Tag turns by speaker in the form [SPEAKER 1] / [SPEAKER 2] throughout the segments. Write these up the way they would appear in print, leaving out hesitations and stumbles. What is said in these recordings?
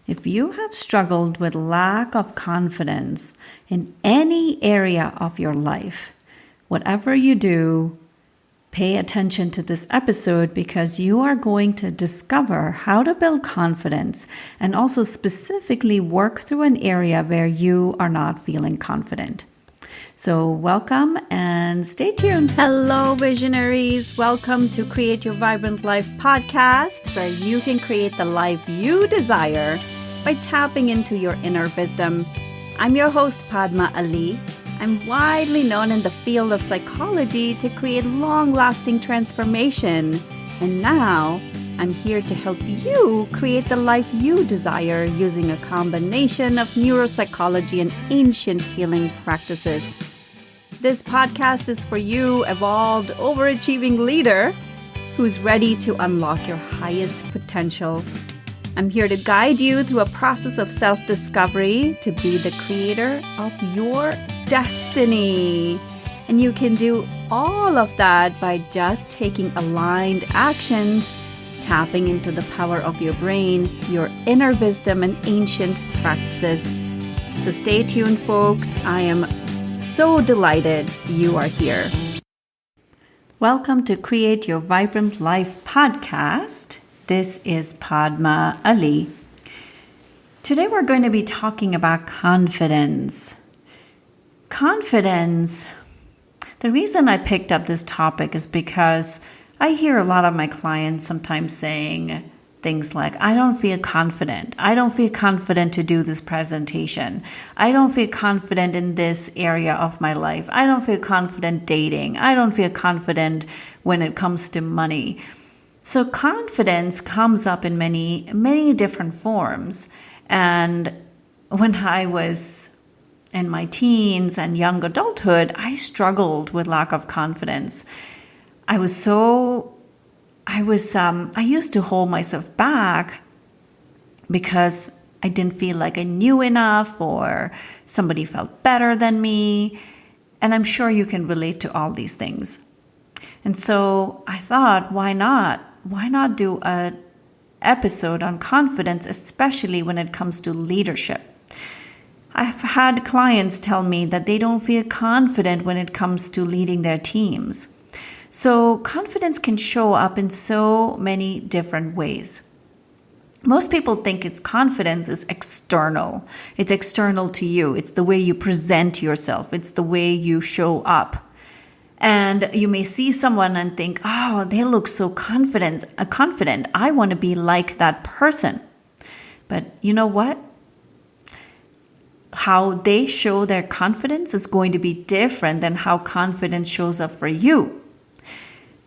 [SPEAKER 1] If you have struggled with lack of confidence in any area of your life, whatever you do, pay attention to this episode because you are going to discover how to build confidence and also specifically work through an area where you are not feeling confident. So welcome and stay tuned. Hello, visionaries. Welcome to Create Your Vibrant Life podcast, where you can create the life you desire by tapping into your inner wisdom. I'm your host, Padma Ali. I'm widely known in the field of psychology to create long-lasting transformation. And now I'm here to help you create the life you desire using a combination of neuropsychology and ancient healing practices. This podcast is for you, evolved, overachieving leader who's ready to unlock your highest potential. I'm here to guide you through a process of self-discovery to be the creator of your destiny. And you can do all of that by just taking aligned actions, tapping into the power of your brain, your inner wisdom, and ancient practices. So stay tuned, folks. I am so delighted you are here. Welcome to Create Your Vibrant Life podcast. This is Padma Ali. Today we're going to be talking about confidence. Confidence. The reason I picked up this topic is because I hear a lot of my clients sometimes saying things like, I don't feel confident. I don't feel confident to do this presentation. I don't feel confident in this area of my life. I don't feel confident dating. I don't feel confident when it comes to money. So confidence comes up in many, many different forms. And when I was in my teens and young adulthood, I struggled with lack of confidence. I used to hold myself back because I didn't feel like I knew enough or somebody felt better than me. And I'm sure you can relate to all these things. And so I thought, why not? Why not do an episode on confidence, especially when it comes to leadership? I've had clients tell me that they don't feel confident when it comes to leading their teams. So confidence can show up in so many different ways. Most people think confidence is external. It's external to you. It's the way you present yourself. It's the way you show up. And you may see someone and think, oh, they look so confident. I want to be like that person. But you know what? How they show their confidence is going to be different than how confidence shows up for you.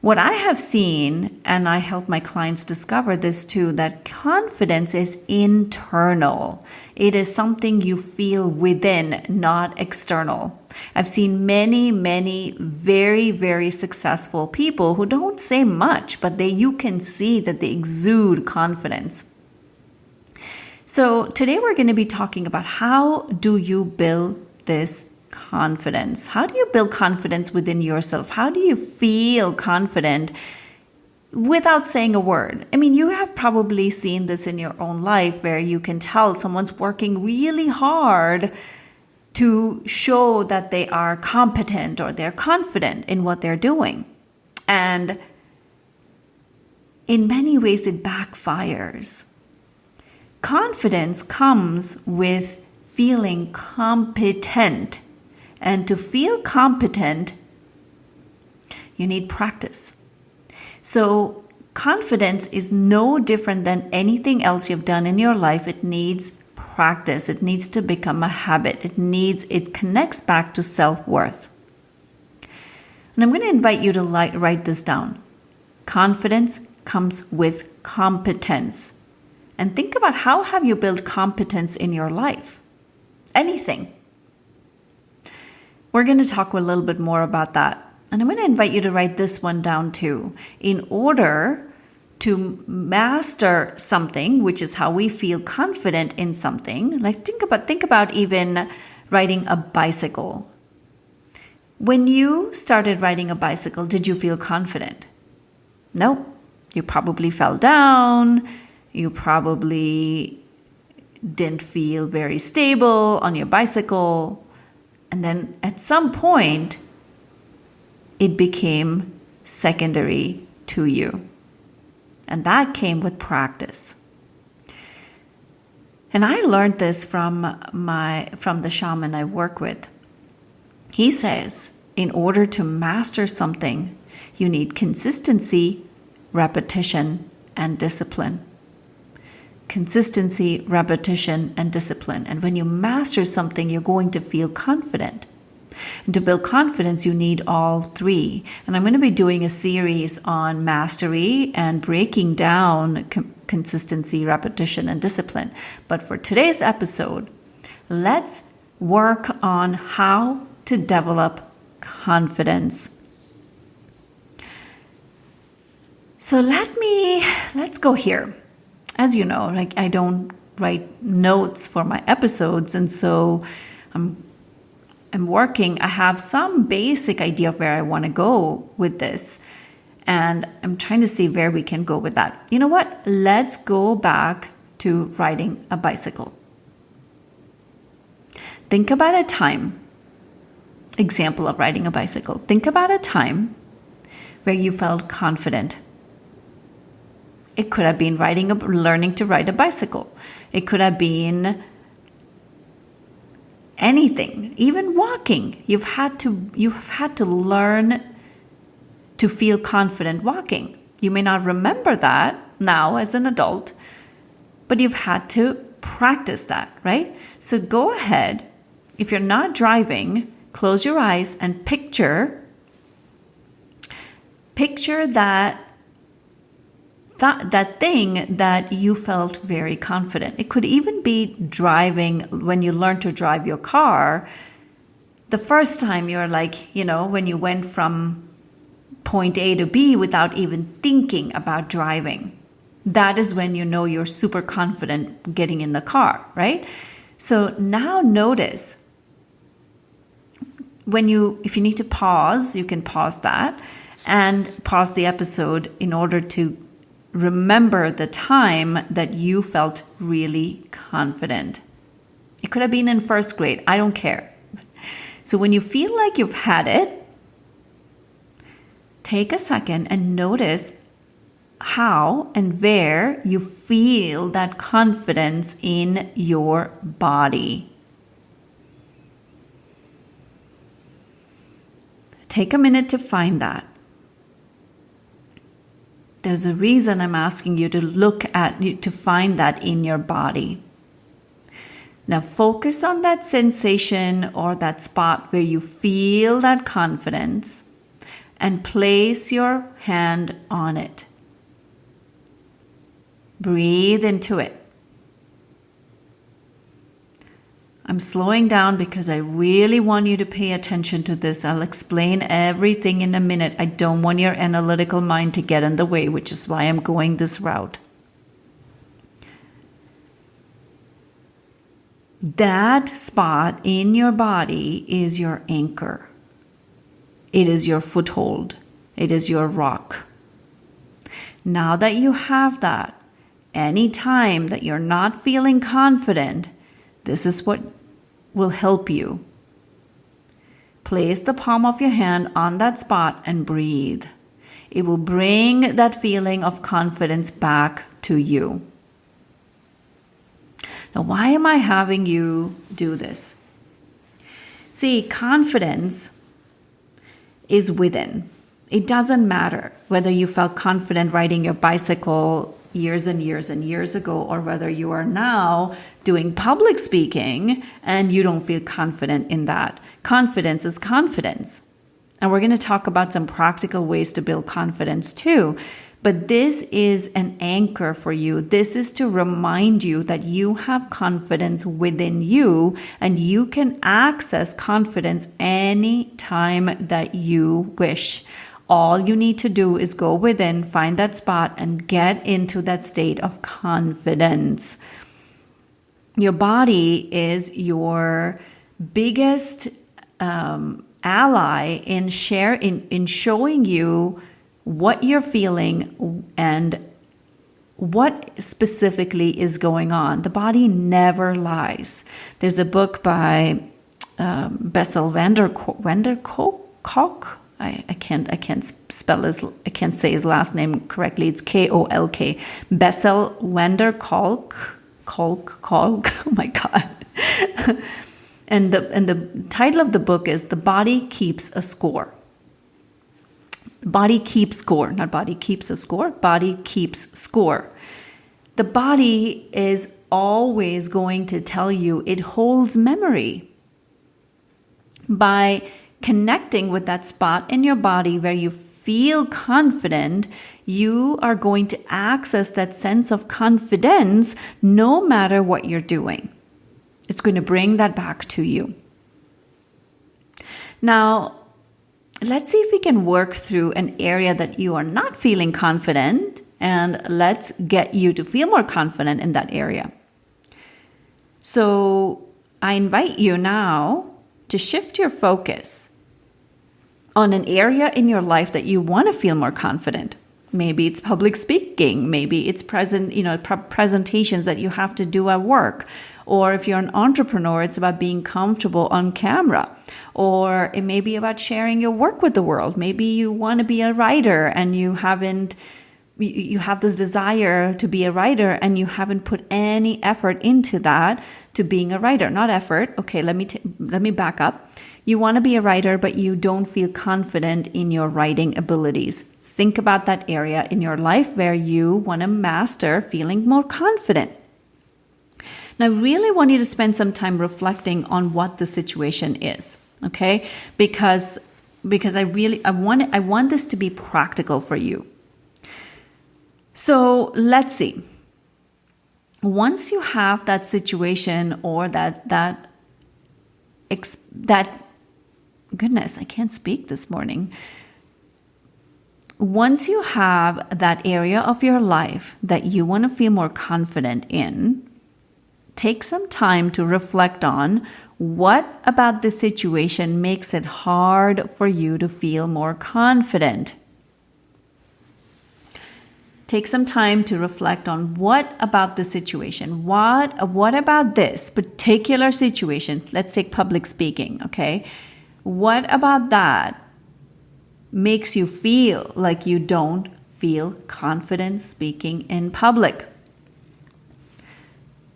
[SPEAKER 1] What I have seen, and I help my clients discover this too, that confidence is internal. It is something you feel within, not external. I've seen many, many very, very successful people who don't say much, but you can see that they exude confidence. So today we're going to be talking about how do you build this confidence? How do you build confidence within yourself? How do you feel confident without saying a word? I mean, you have probably seen this in your own life where you can tell someone's working really hard to show that they are competent or they're confident in what they're doing. And in many ways, it backfires. Confidence comes with feeling competent. And to feel competent, you need practice. So confidence is no different than anything else you've done in your life. It needs practice. It needs to become a habit. It connects back to self-worth. And I'm going to invite you to write this down. Confidence comes with competence. And think about how have you built competence in your life? Anything. We're going to talk a little bit more about that. And I'm going to invite you to write this one down too. In order to master something, which is how we feel confident in something, like think about even riding a bicycle. When you started riding a bicycle, did you feel confident? No. You probably fell down. You probably didn't feel very stable on your bicycle. And then at some point, it became secondary to you. And that came with practice. And I learned this from the shaman I work with. He says, in order to master something, you need consistency, repetition, and discipline. Consistency, repetition, and discipline. And when you master something, you're going to feel confident. And to build confidence, you need all three. And I'm going to be doing a series on mastery and breaking down consistency, repetition, and discipline. But for today's episode, let's work on how to develop confidence. So let's go here. As you know, I don't write notes for my episodes, and so I'm working. I have some basic idea of where I want to go with this, and I'm trying to see where we can go with that. You know what? Let's go back to riding a bicycle. Think about a time, example of riding a bicycle. Think about a time where you felt confident. It could have been learning to ride a bicycle. It could have been anything, even walking. You've had to learn to feel confident walking. You may not remember that now as an adult, but you've had to practice that, right? So go ahead. If you're not driving, close your eyes and picture that thing that you felt very confident. It could even be driving when you learned to drive your car. The first time you're like, when you went from point A to B without even thinking about driving. That is when you know you're super confident getting in the car, right? So now notice if you need to pause, you can pause that and pause the episode in order to remember the time that you felt really confident. It could have been in first grade. I don't care. So when you feel like you've had it, take a second and notice how and where you feel that confidence in your body. Take a minute to find that. There's a reason I'm asking you to find that in your body. Now focus on that sensation or that spot where you feel that confidence and place your hand on it. Breathe into it. I'm slowing down because I really want you to pay attention to this. I'll explain everything in a minute. I don't want your analytical mind to get in the way, which is why I'm going this route. That spot in your body is your anchor. It is your foothold. It is your rock. Now that you have that, any time that you're not feeling confident, this is what will help you. Place the palm of your hand on that spot and breathe. It will bring that feeling of confidence back to you. Now, why am I having you do this? See, confidence is within. It doesn't matter whether you felt confident riding your bicycle years and years and years ago, or whether you are now doing public speaking and you don't feel confident in that. Confidence is confidence. And we're going to talk about some practical ways to build confidence too. But this is an anchor for you. This is to remind you that you have confidence within you and you can access confidence anytime that you wish. All you need to do is go within, find that spot, and get into that state of confidence. Your body is your biggest ally in showing you what you're feeling and what specifically is going on. The body never lies. There's a book by Bessel van der Kolk. I can't say his last name correctly. It's Kolk. Bessel van der Kolk. Oh my God. And the title of the book is The Body Keeps a Score. Body keeps score, not body keeps a score. Body keeps score. The body is always going to tell you it holds memory. By connecting with that spot in your body where you feel confident, you are going to access that sense of confidence no matter what you're doing. It's going to bring that back to you. Now, let's see if we can work through an area that you are not feeling confident, and let's get you to feel more confident in that area. So I invite you now to shift your focus on an area in your life that you want to feel more confident. Maybe it's public speaking. Maybe it's presentations that you have to do at work. Or if you're an entrepreneur, it's about being comfortable on camera. Or it may be about sharing your work with the world. Maybe you want to be a writer and you have this desire to be a writer and you haven't put any effort into that to being a writer. Not effort. Okay, let me back up. You want to be a writer, but you don't feel confident in your writing abilities. Think about that area in your life where you want to master feeling more confident. Now, I really want you to spend some time reflecting on what the situation is, okay? Because I want this to be practical for you. So let's see. Once you have that situation or that goodness, I can't speak this morning. Once you have that area of your life that you want to feel more confident in, take some time to reflect on what about the situation makes it hard for you to feel more confident. Take some time to reflect on what about the situation. What about this particular situation? Let's take public speaking, okay? What about that makes you feel like you don't feel confident speaking in public?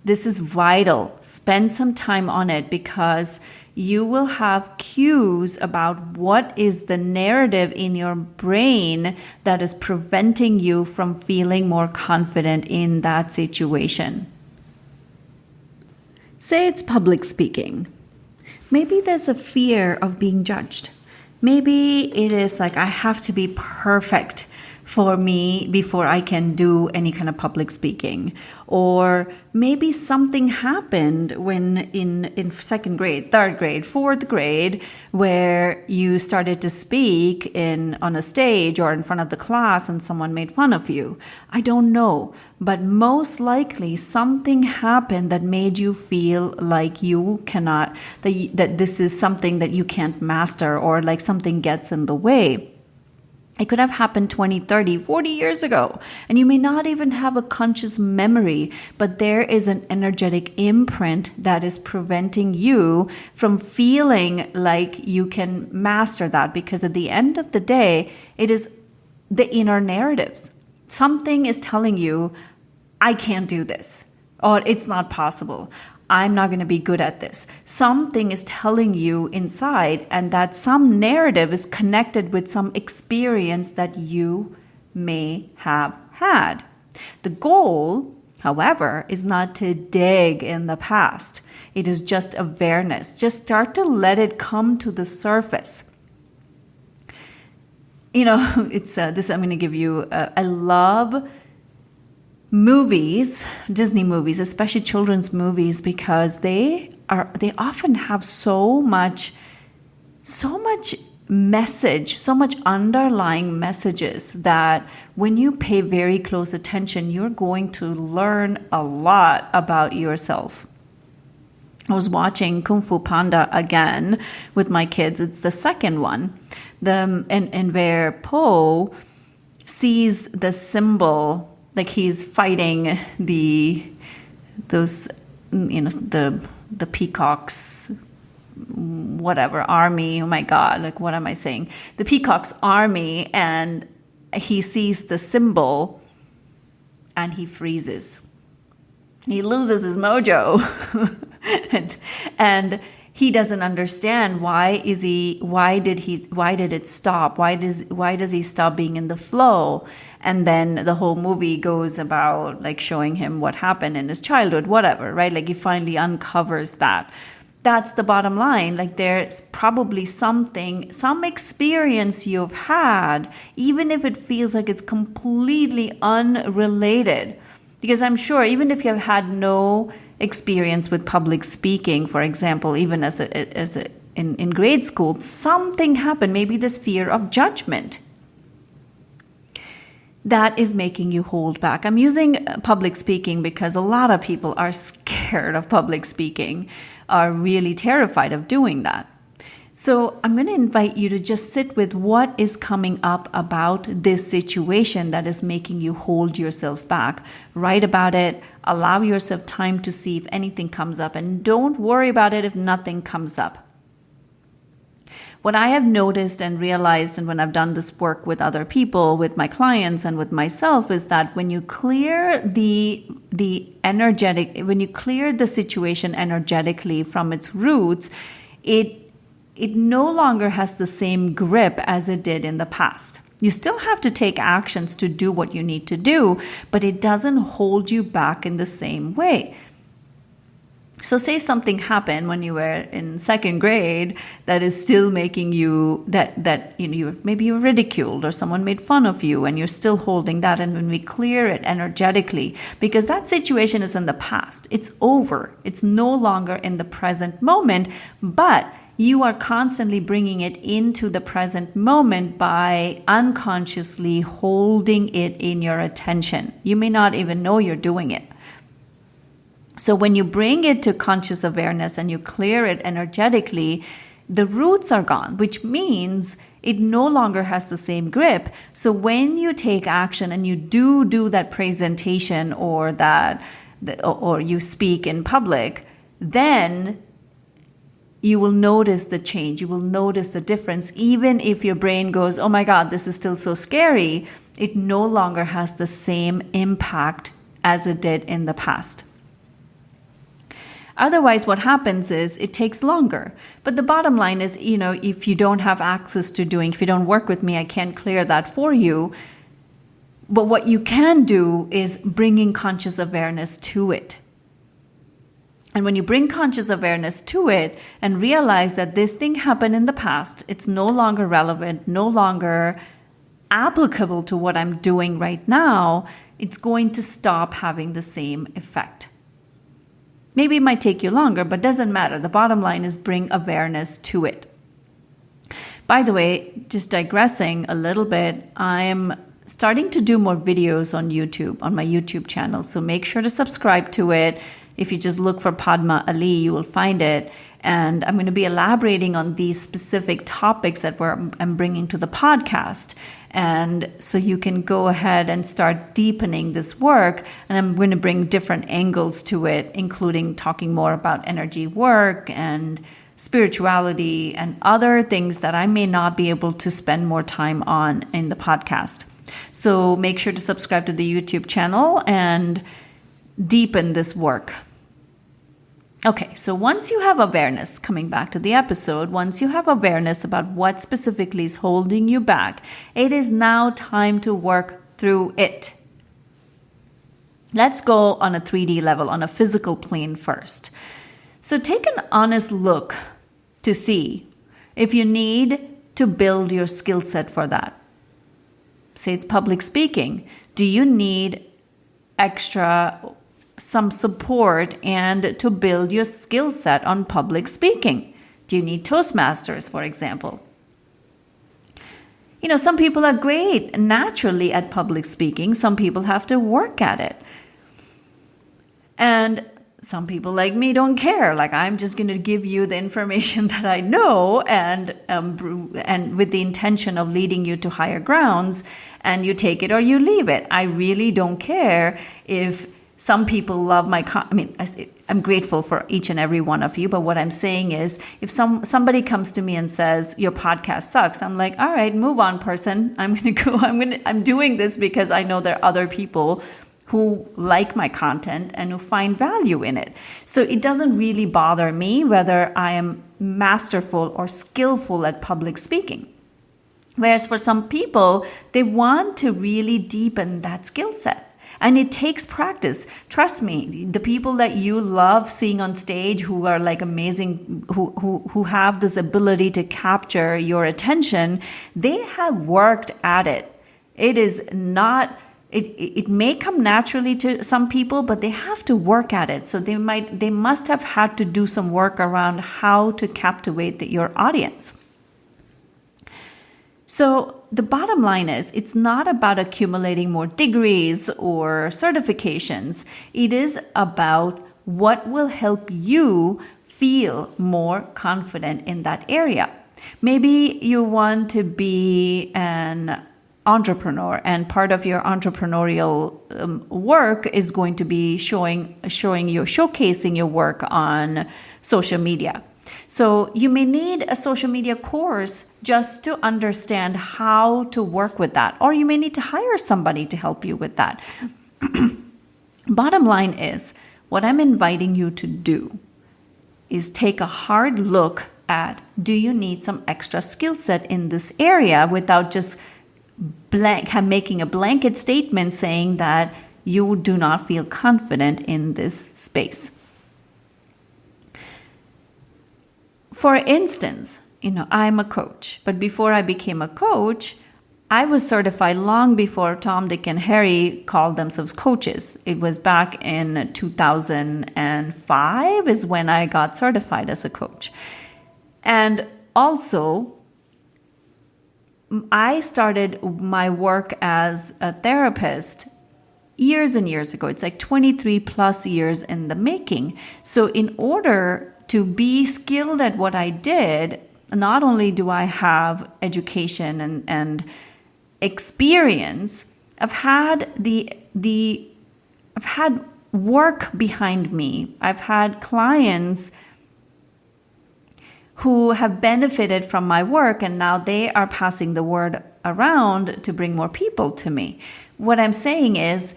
[SPEAKER 1] This is vital. Spend some time on it because you will have cues about what is the narrative in your brain that is preventing you from feeling more confident in that situation. Say it's public speaking. Maybe there's a fear of being judged. Maybe it is like I have to be perfect for me before I can do any kind of public speaking. Or maybe something happened when in second grade, third grade, fourth grade, where you started to speak on a stage or in front of the class and someone made fun of you. I don't know, but most likely something happened that made you feel like you cannot, that this is something that you can't master or like something gets in the way. It could have happened 20, 30, 40 years ago, and you may not even have a conscious memory, but there is an energetic imprint that is preventing you from feeling like you can master that, because at the end of the day, it is the inner narratives. Something is telling you, I can't do this, or it's not possible. I'm not going to be good at this. Something is telling you inside, and that some narrative is connected with some experience that you may have had. The goal, however, is not to dig in the past. It is just awareness. Just start to let it come to the surface. You know, it's this. I'm going to give you. I love movies, Disney movies, especially children's movies, because they often have so much message, so much underlying messages that when you pay very close attention, you're going to learn a lot about yourself. I was watching Kung Fu Panda again with my kids. It's the second one, and where Po sees the symbol like he's fighting the peacocks, whatever, army. Oh my God, like what am I saying? The peacocks army, and he sees the symbol and he freezes. He loses his mojo. and he doesn't understand why did it stop? Why does he stop being in the flow? And then the whole movie goes about like showing him what happened in his childhood, whatever, right? Like he finally uncovers that. That's the bottom line. Like there's probably some experience you've had, even if it feels like it's completely unrelated. Because I'm sure even if you've had no experience with public speaking, for example, even in grade school, something happened, maybe this fear of judgment that is making you hold back. I'm using public speaking because a lot of people are scared of public speaking, are really terrified of doing that. So I'm going to invite you to just sit with what is coming up about this situation that is making you hold yourself back. Write about it. Allow yourself time to see if anything comes up, and don't worry about it if nothing comes up. What I have noticed and realized, and when I've done this work with other people, with my clients and with myself, is that when you clear the situation energetically from its roots, it no longer has the same grip as it did in the past. You still have to take actions to do what you need to do, but it doesn't hold you back in the same way. So say something happened when you were in second grade that is still making you, maybe you were ridiculed or someone made fun of you and you're still holding that. And when we clear it energetically, because that situation is in the past, it's over. It's no longer in the present moment, but you are constantly bringing it into the present moment by unconsciously holding it in your attention. You may not even know you're doing it. So when you bring it to conscious awareness and you clear it energetically, the roots are gone, which means it no longer has the same grip. So when you take action and you do that presentation or you speak in public, then you will notice the change. You will notice the difference. Even if your brain goes, oh my God, this is still so scary, it no longer has the same impact as it did in the past. Otherwise, what happens is it takes longer. But the bottom line is, if you don't have access to if you don't work with me, I can't clear that for you. But what you can do is bringing conscious awareness to it. And when you bring conscious awareness to it and realize that this thing happened in the past, it's no longer relevant, no longer applicable to what I'm doing right now, it's going to stop having the same effect. Maybe it might take you longer, but doesn't matter. The bottom line is bring awareness to it. By the way, just digressing a little bit, I'm starting to do more videos on YouTube, on my YouTube channel. So make sure to subscribe to it. If you just look for Padma Ali, you will find it. And I'm going to be elaborating on these specific topics that I'm bringing to the podcast. And so you can go ahead and start deepening this work. And I'm going to bring different angles to it, including talking more about energy work and spirituality and other things that I may not be able to spend more time on in the podcast. So make sure to subscribe to the YouTube channel and deepen this work. Okay, so once you have awareness, coming back to the episode, once you have awareness about what specifically is holding you back, it is now time to work through it. Let's go on a 3D level, on a physical plane first. So take an honest look to see if you need to build your skill set for that. Say it's public speaking. Do you need some support and to build your skill set on public speaking? Do you need Toastmasters, for example? Some people are great naturally at public speaking. Some people have to work at it. And some people like me don't care. Like, I'm just going to give you the information that I know, and with the intention of leading you to higher grounds, and you take it or you leave it. I really don't care if some people love my. I'm grateful for each and every one of you. But what I'm saying is, if somebody comes to me and says your podcast sucks, I'm like, all right, move on, person. I'm going to go. I'm doing this because I know there are other people who like my content and who find value in it. So it doesn't really bother me whether I am masterful or skillful at public speaking. Whereas for some people, they want to really deepen that skill set. And it takes practice. Trust me, the people that you love seeing on stage who are like amazing, who have this ability to capture your attention, they have worked at it. It is not... It may come naturally to some people, but they have to work at it. So they must have had to do some work around how to captivate your audience. So the bottom line is, it's not about accumulating more degrees or certifications. It is about what will help you feel more confident in that area. Maybe you want to be an entrepreneur, and part of your entrepreneurial work is going to be showcasing your work on social media. So you may need a social media course just to understand how to work with that, or you may need to hire somebody to help you with that. Bottom line is, what I'm inviting you to do is take a hard look at, do you need some extra skill set in this area, without just making a blanket statement saying that you do not feel confident in this space. For instance, I'm a coach, but before I became a coach, I was certified long before Tom, Dick, and Harry called themselves coaches. It was back in 2005 is when I got certified as a coach. And also, I started my work as a therapist years and years ago. It's like 23 plus years in the making. So in order to be skilled at what I did, not only do I have education and experience, I've had I've had work behind me. I've had clients who have benefited from my work, and now they are passing the word around to bring more people to me. What I'm saying is,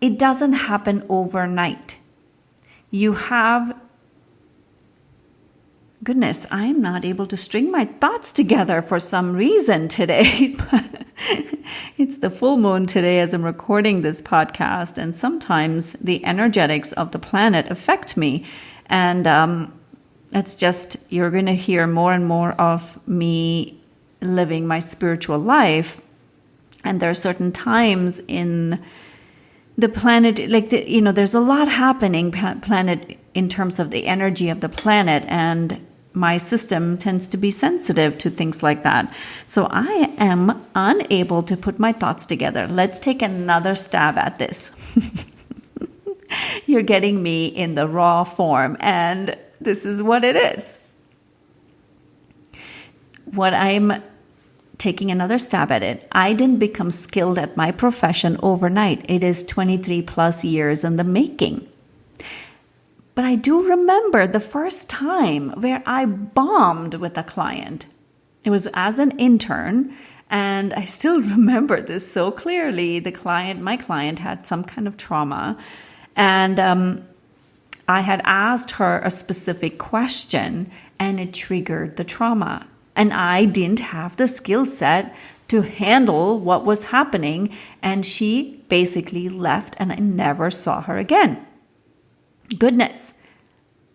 [SPEAKER 1] it doesn't happen overnight. Goodness, I'm not able to string my thoughts together for some reason today. It's the full moon today as I'm recording this podcast, and sometimes the energetics of the planet affect me. And it's just, you're going to hear more and more of me living my spiritual life. And there are certain times in the planet, there's a lot happening planet in terms of the energy of the planet. And my system tends to be sensitive to things like that. So I am unable to put my thoughts together. Let's take another stab at this. You're getting me in the raw form, and this is what it is. What I'm taking another stab at it. I didn't become skilled at my profession overnight. It is 23 plus years in the making. But I do remember the first time where I bombed with a client. It was as an intern, and I still remember this so clearly. My client had some kind of trauma, and I had asked her a specific question, and it triggered the trauma. And I didn't have the skill set to handle what was happening, and she basically left, and I never saw her again. Goodness,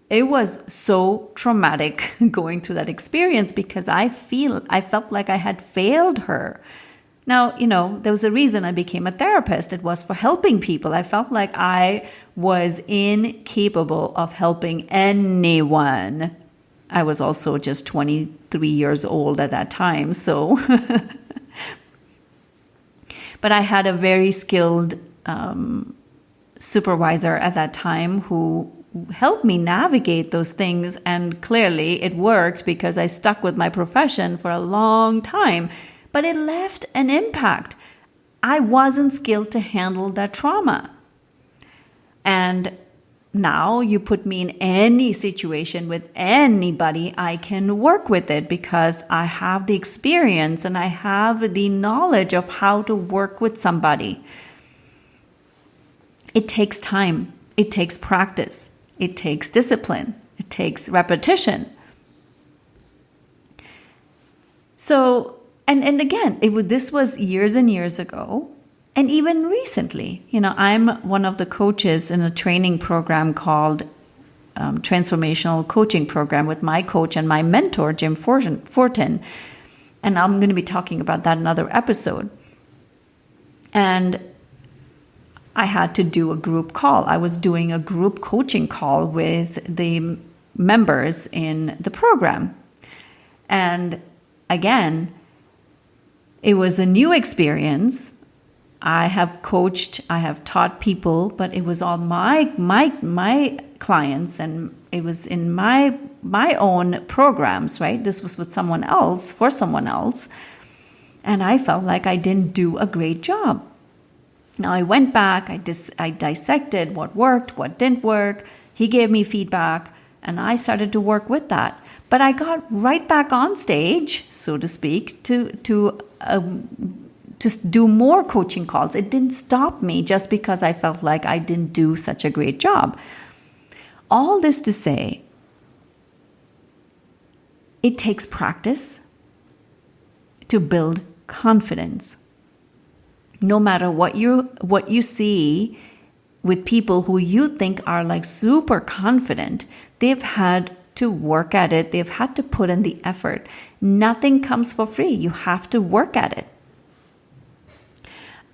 [SPEAKER 1] it was so traumatic going through that experience, because I felt like I had failed her. Now, there was a reason I became a therapist. It was for helping people. I felt like I was incapable of helping anyone. I was also just 23 years old at that time, so. But I had a very skilled supervisor at that time who helped me navigate those things. And clearly it worked because I stuck with my profession for a long time. But it left an impact. I wasn't skilled to handle that trauma. And now you put me in any situation with anybody, I can work with it because I have the experience and I have the knowledge of how to work with somebody. It takes time. It takes practice. It takes discipline. It takes repetition. So, and again, this was years and years ago. And even recently, I'm one of the coaches in a training program called Transformational Coaching Program with my coach and my mentor, Jim Fortin. And I'm going to be talking about that in another episode. And I had to do a group call. I was doing a group coaching call with the members in the program. And again, it was a new experience. I have coached, I have taught people, but it was all my clients, and it was in my own programs, right? This was with someone else, for someone else. And I felt like I didn't do a great job. Now I went back, I dissected what worked, what didn't work. He gave me feedback, and I started to work with that. But I got right back on stage, so to speak, to do more coaching calls. It didn't stop me just because I felt like I didn't do such a great job. All this to say, it takes practice to build confidence. No matter what you see with people who you think are like super confident, they've had to work at it. They've had to put in the effort. Nothing comes for free. You have to work at it.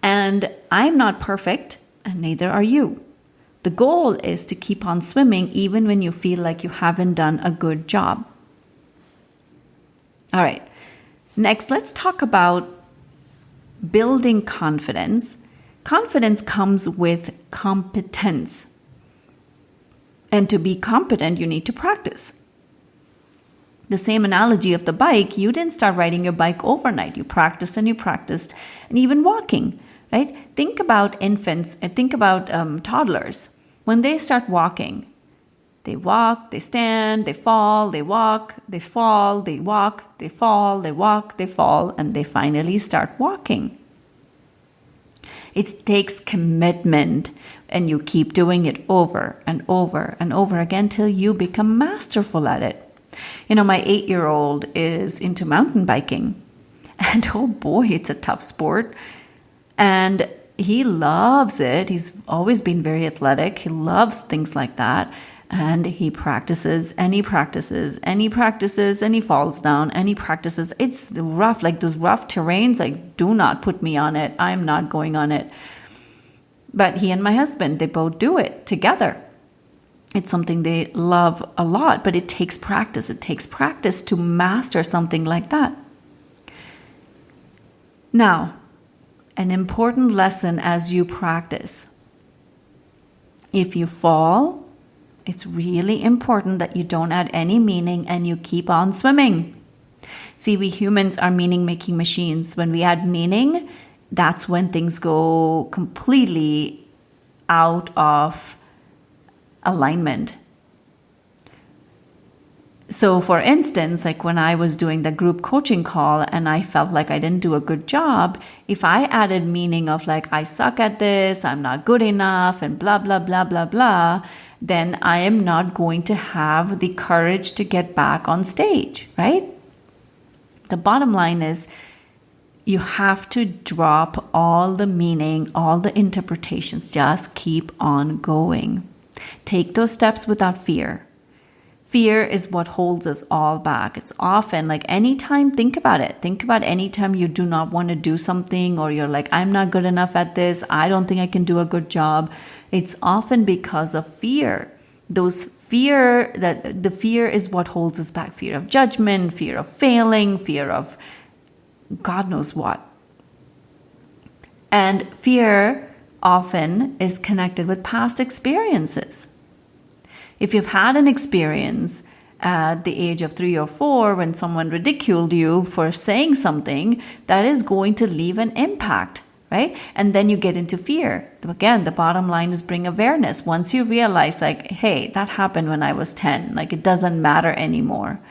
[SPEAKER 1] And I'm not perfect, and neither are you. The goal is to keep on swimming even when you feel like you haven't done a good job. All right. Next, let's talk about building confidence. Confidence comes with competence. And to be competent, you need to practice. The same analogy of the bike, you didn't start riding your bike overnight. You practiced, and even walking. Right? Think about infants and think about toddlers. When they start walking, they walk, they stand, they fall, they walk, they fall, they walk, they fall, they walk, they fall, and they finally start walking. It takes commitment, and you keep doing it over and over and over again till you become masterful at it. My 8-year-old is into mountain biking, and oh boy, it's a tough sport. And he loves it. He's always been very athletic. He loves things like that. And he practices and he practices and he practices and he falls down and he practices. It's rough, like those rough terrains. Like, do not put me on it. I'm not going on it. But he and my husband, they both do it together. It's something they love a lot, but it takes practice. It takes practice to master something like that. Now, an important lesson as you practice. If you fall, it's really important that you don't add any meaning and you keep on swimming. See, we humans are meaning-making machines. When we add meaning, that's when things go completely out of alignment. So for instance, like when I was doing the group coaching call and I felt like I didn't do a good job, if I added meaning of like, I suck at this, I'm not good enough, and blah, blah, blah, blah, blah, then I am not going to have the courage to get back on stage, right? The bottom line is you have to drop all the meaning, all the interpretations, just keep on going. Take those steps without fear. Fear is what holds us all back. It's often like anytime, think about it. Think about anytime you do not want to do something or you're like, I'm not good enough at this. I don't think I can do a good job. It's often because of fear. The fear is what holds us back. Fear of judgment, fear of failing, fear of God knows what. And fear often is connected with past experiences. If you've had an experience at the age of 3 or 4 when someone ridiculed you for saying something, that is going to leave an impact, right? And then you get into fear. Again, the bottom line is bring awareness. Once you realize like, hey, that happened when I was 10, like it doesn't matter anymore,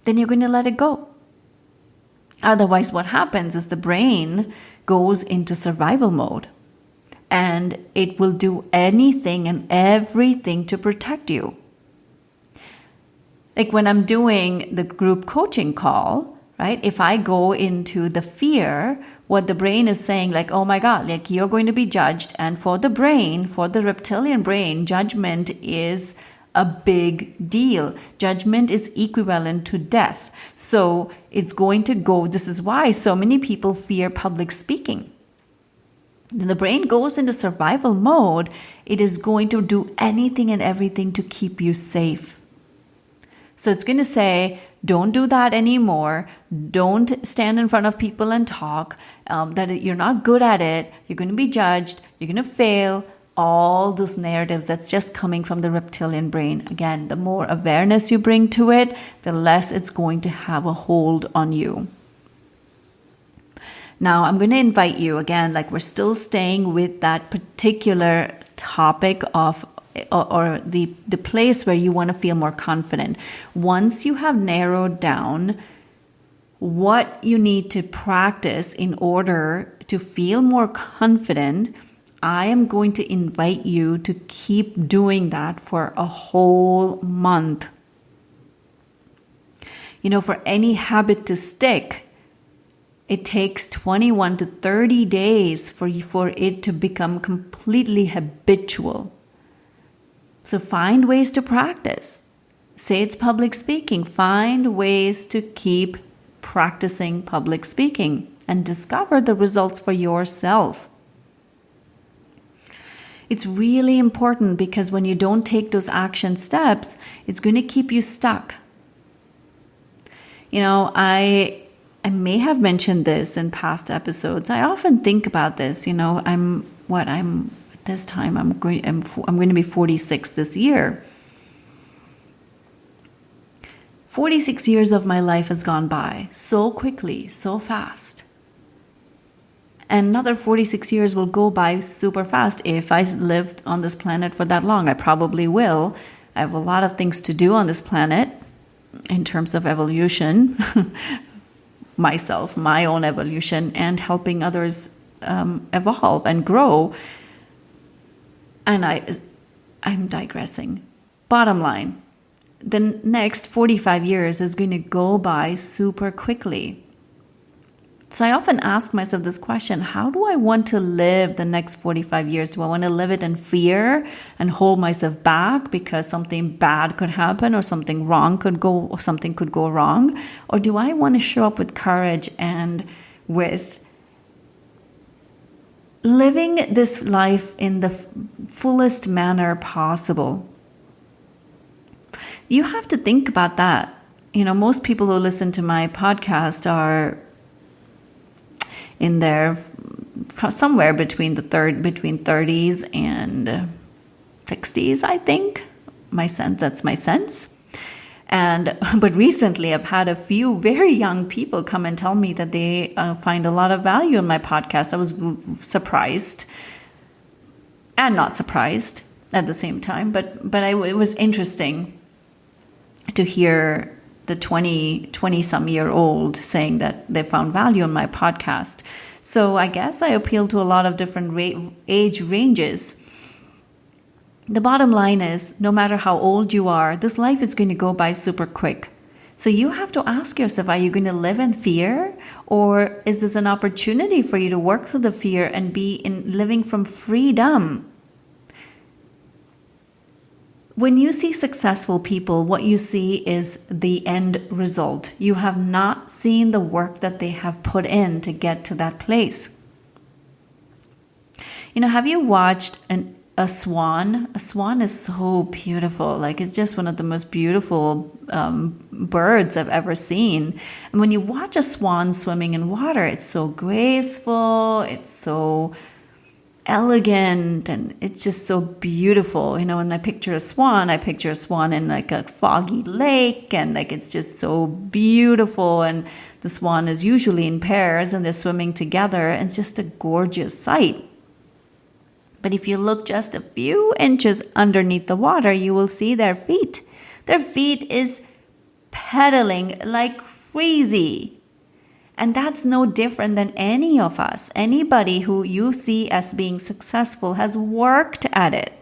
[SPEAKER 1] then you're going to let it go. Otherwise, what happens is the brain goes into survival mode and it will do anything and everything to protect you. Like when I'm doing the group coaching call, right? If I go into the fear, what the brain is saying, like, oh my God, like you're going to be judged. And for the brain, for the reptilian brain, judgment is a big deal. Judgment is equivalent to death. So it's going to go, this is why so many people fear public speaking. When the brain goes into survival mode, it is going to do anything and everything to keep you safe. So it's going to say, don't do that anymore. Don't stand in front of people and talk. That you're not good at it. You're going to be judged. You're going to fail. All those narratives that's just coming from the reptilian brain. Again, the more awareness you bring to it, the less it's going to have a hold on you. Now, I'm going to invite you again, like we're still staying with that particular topic of or the place where you want to feel more confident. Once you have narrowed down what you need to practice in order to feel more confident, I am going to invite you to keep doing that for a whole month. You know, for any habit to stick, it takes 21 to 30 days for it to become completely habitual. So find ways to practice. Say it's public speaking. Find ways to keep practicing public speaking and discover the results for yourself. It's really important because when you don't take those action steps, it's going to keep you stuck. You know, I may have mentioned this in past episodes. I often think about this. You know, I'm going to be 46 this year. 46 years of my life has gone by so quickly, so fast. And another 46 years will go by super fast if I lived on this planet for that long. I probably will. I have a lot of things to do on this planet in terms of evolution, myself, my own evolution, and helping others evolve and grow. And I'm digressing. Bottom line, the next 45 years is going to go by super quickly. So I often ask myself this question, how do I want to live the next 45 years? Do I want to live it in fear and hold myself back because something bad could happen or something could go wrong? Or do I want to show up with courage and with living this life in the fullest manner possible? You have to think about that. You know, most people who listen to my podcast are in their somewhere between 30s and 60s, I think. That's my sense. But recently I've had a few very young people come and tell me that they find a lot of value in my podcast. I was surprised and not surprised at the same time, but it was interesting to hear the 20-some-year-old saying that they found value in my podcast. So I guess I appeal to a lot of different age ranges. The bottom line is, no matter how old you are, this life is going to go by super quick. So you have to ask yourself, are you going to live in fear? Or is this an opportunity for you to work through the fear and be living from freedom? When you see successful people, what you see is the end result. You have not seen the work that they have put in to get to that place. You know, have you watched a swan? A swan is so beautiful. Like, it's just one of the most beautiful birds I've ever seen. And when you watch a swan swimming in water, it's so graceful. It's so elegant and it's just so beautiful. When I picture a swan in like a foggy lake, and like it's just so beautiful. And the swan is usually in pairs and they're swimming together, and it's just a gorgeous sight. But if you look just a few inches underneath the water, you will see their feet. Their feet is pedaling like crazy. And that's no different than any of us. Anybody who you see as being successful has worked at it,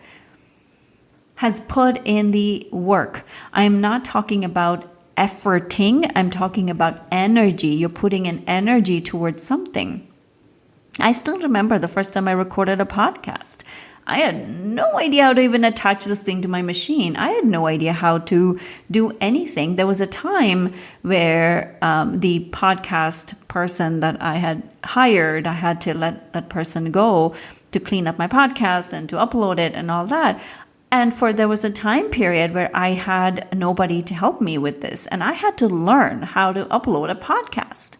[SPEAKER 1] has put in the work. I'm not talking about efforting. I'm talking about energy. You're putting in energy towards something. I still remember the first time I recorded a podcast. I had no idea how to even attach this thing to my machine. I had no idea how to do anything. There was a time where the podcast person that I had hired, I had to let that person go to clean up my podcast and to upload it and all that. And there was a time period where I had nobody to help me with this. And I had to learn how to upload a podcast,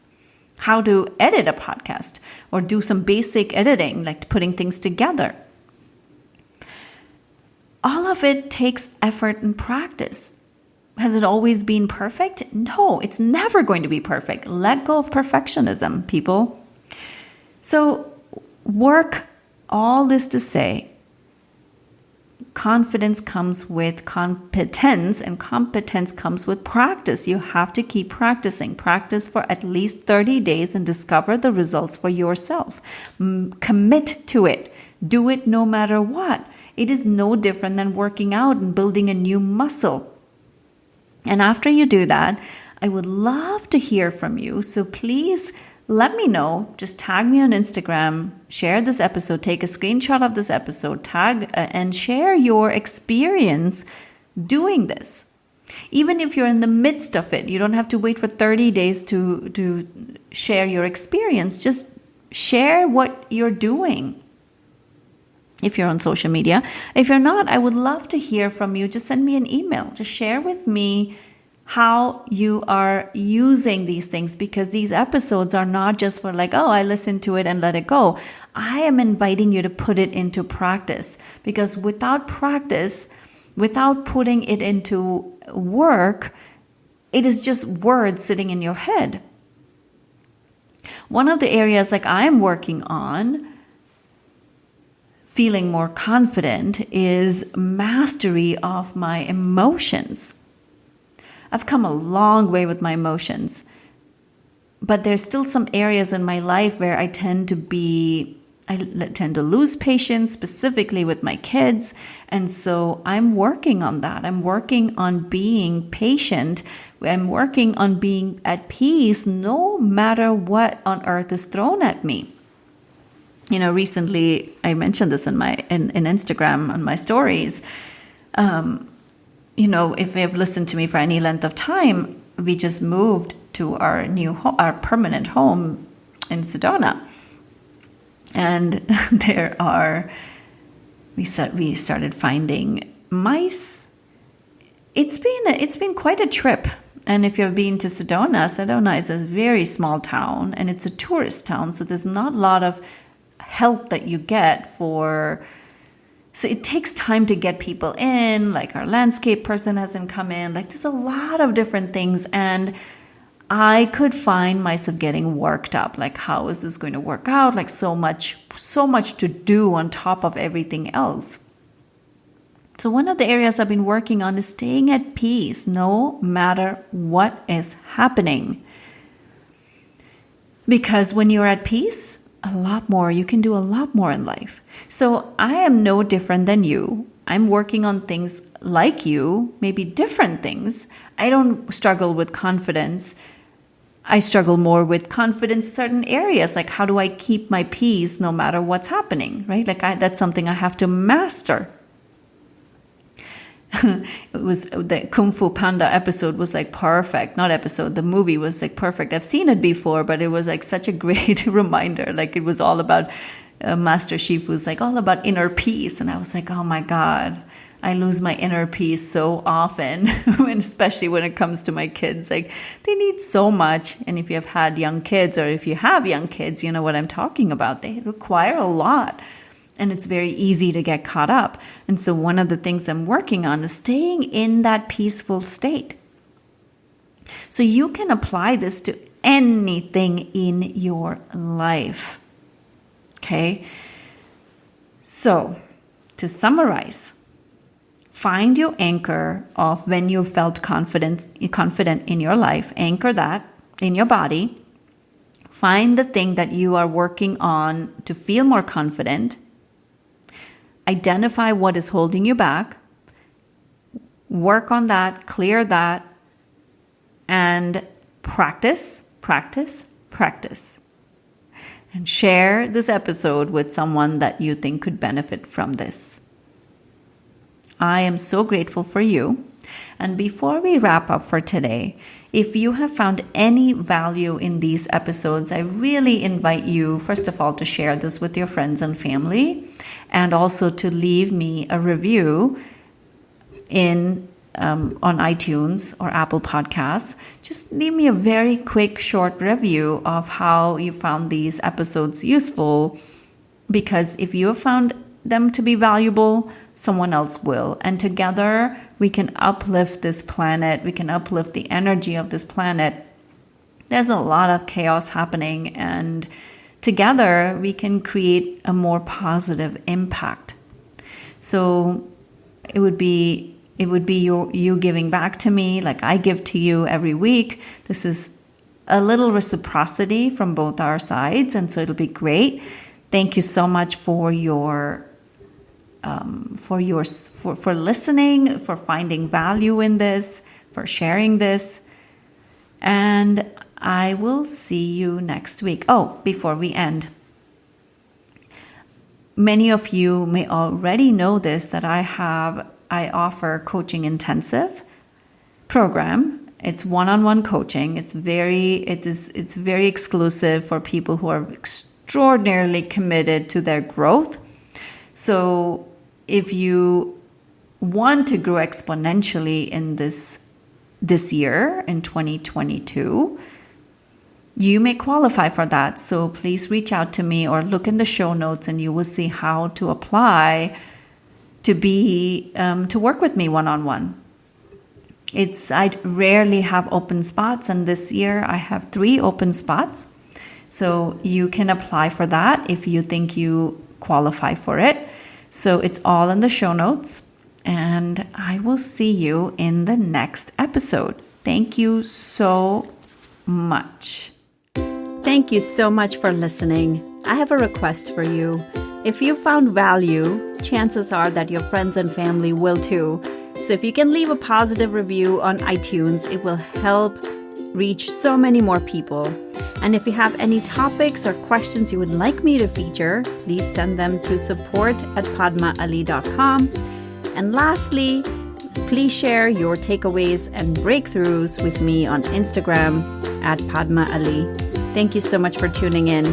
[SPEAKER 1] how to edit a podcast, or do some basic editing, like putting things together. All of it takes effort and practice. Has it always been perfect? No, it's never going to be perfect. Let go of perfectionism, people. So work, all this to say, confidence comes with competence, and competence comes with practice. You have to keep practicing. Practice for at least 30 days and discover the results for yourself. Commit to it. Do it no matter what. It is no different than working out and building a new muscle. And after you do that, I would love to hear from you. So please let me know. Just tag me on Instagram, share this episode, take a screenshot of this episode, tag and share your experience doing this. Even if you're in the midst of it, you don't have to wait for 30 days to share your experience. Just share what you're doing. If you're on social media. If you're not, I would love to hear from you. Just send me an email. Just share with me how you are using these things, because these episodes are not just for like, oh, I listened to it and let it go. I am inviting you to put it into practice, because without practice, without putting it into work, it is just words sitting in your head. One of the areas like I'm working on feeling more confident is mastery of my emotions. I've come a long way with my emotions, but there's still some areas in my life where I tend to lose patience, specifically with my kids. And so I'm working on that. I'm working on being patient. I'm working on being at peace no matter what on earth is thrown at me. Recently I mentioned this in Instagram on my stories. If you have listened to me for any length of time, we just moved to our our permanent home in Sedona, and we started finding mice. It's been quite a trip. And if you've been to Sedona is a very small town, and it's a tourist town, so there's not a lot of help that you get so it takes time to get people in, like our landscape person hasn't come in, like there's a lot of different things, and I could find myself getting worked up, like how is this going to work out, like so much to do on top of everything else. So one of the areas I've been working on is staying at peace no matter what is happening, because when you're at peace, you can do a lot more in life. So I am no different than you. I'm working on things like you, maybe different things. I don't struggle with confidence. I struggle more with confidence in certain areas, like how do I keep my peace no matter what's happening, right? That's something I have to master. It was the Kung Fu Panda episode was like perfect. Not episode, the movie was like perfect. I've seen it before, but it was like such a great reminder. Like it was all about Master Shifu's like all about inner peace. And I was like, oh my God, I lose my inner peace so often, especially when it comes to my kids. Like they need so much. And if you have had young kids, or if you have young kids, you know what I'm talking about. They require a lot. And it's very easy to get caught up. And so one of the things I'm working on is staying in that peaceful state. So you can apply this to anything in your life. Okay? So, to summarize, find your anchor of when you felt confident in your life. Anchor that in your body. Find the thing that you are working on to feel more confident. Identify what is holding you back. Work on that, clear that, and practice. And share this episode with someone that you think could benefit from this. I am so grateful for you. And before we wrap up for today, if you have found any value in these episodes, I really invite you, first of all, to share this with your friends and family, and also to leave me a review on iTunes or Apple Podcasts. Just leave me a very quick, short review of how you found these episodes useful, because if you have found them to be valuable, someone else will. And together, we can uplift this planet. We can uplift the energy of this planet. There's a lot of chaos happening, and together, we can create a more positive impact. So it would be you giving back to me like I give to you every week. This is a little reciprocity from both our sides, and so it'll be great. Thank you so much for listening, for finding value in this, for sharing this, and I will see you next week. Oh, before we end, many of you may already know this, that I offer coaching intensive program. It's one-on-one coaching. It's very exclusive for people who are extraordinarily committed to their growth. So if you want to grow exponentially in this year, in 2022, you may qualify for that. So please reach out to me or look in the show notes, and you will see how to apply to work with me one-on-one. I rarely have open spots, and this year I have 3 open spots. So you can apply for that if you think you qualify for it. So it's all in the show notes, and I will see you in the next episode. Thank you so much. Thank you so much for listening. I have a request for you. If you found value, chances are that your friends and family will too. So if you can leave a positive review on iTunes, it will help reach so many more people. And if you have any topics or questions you would like me to feature, please send them to support@padmaali.com. And lastly, please share your takeaways and breakthroughs with me on Instagram @Padma Ali. Thank you so much for tuning in.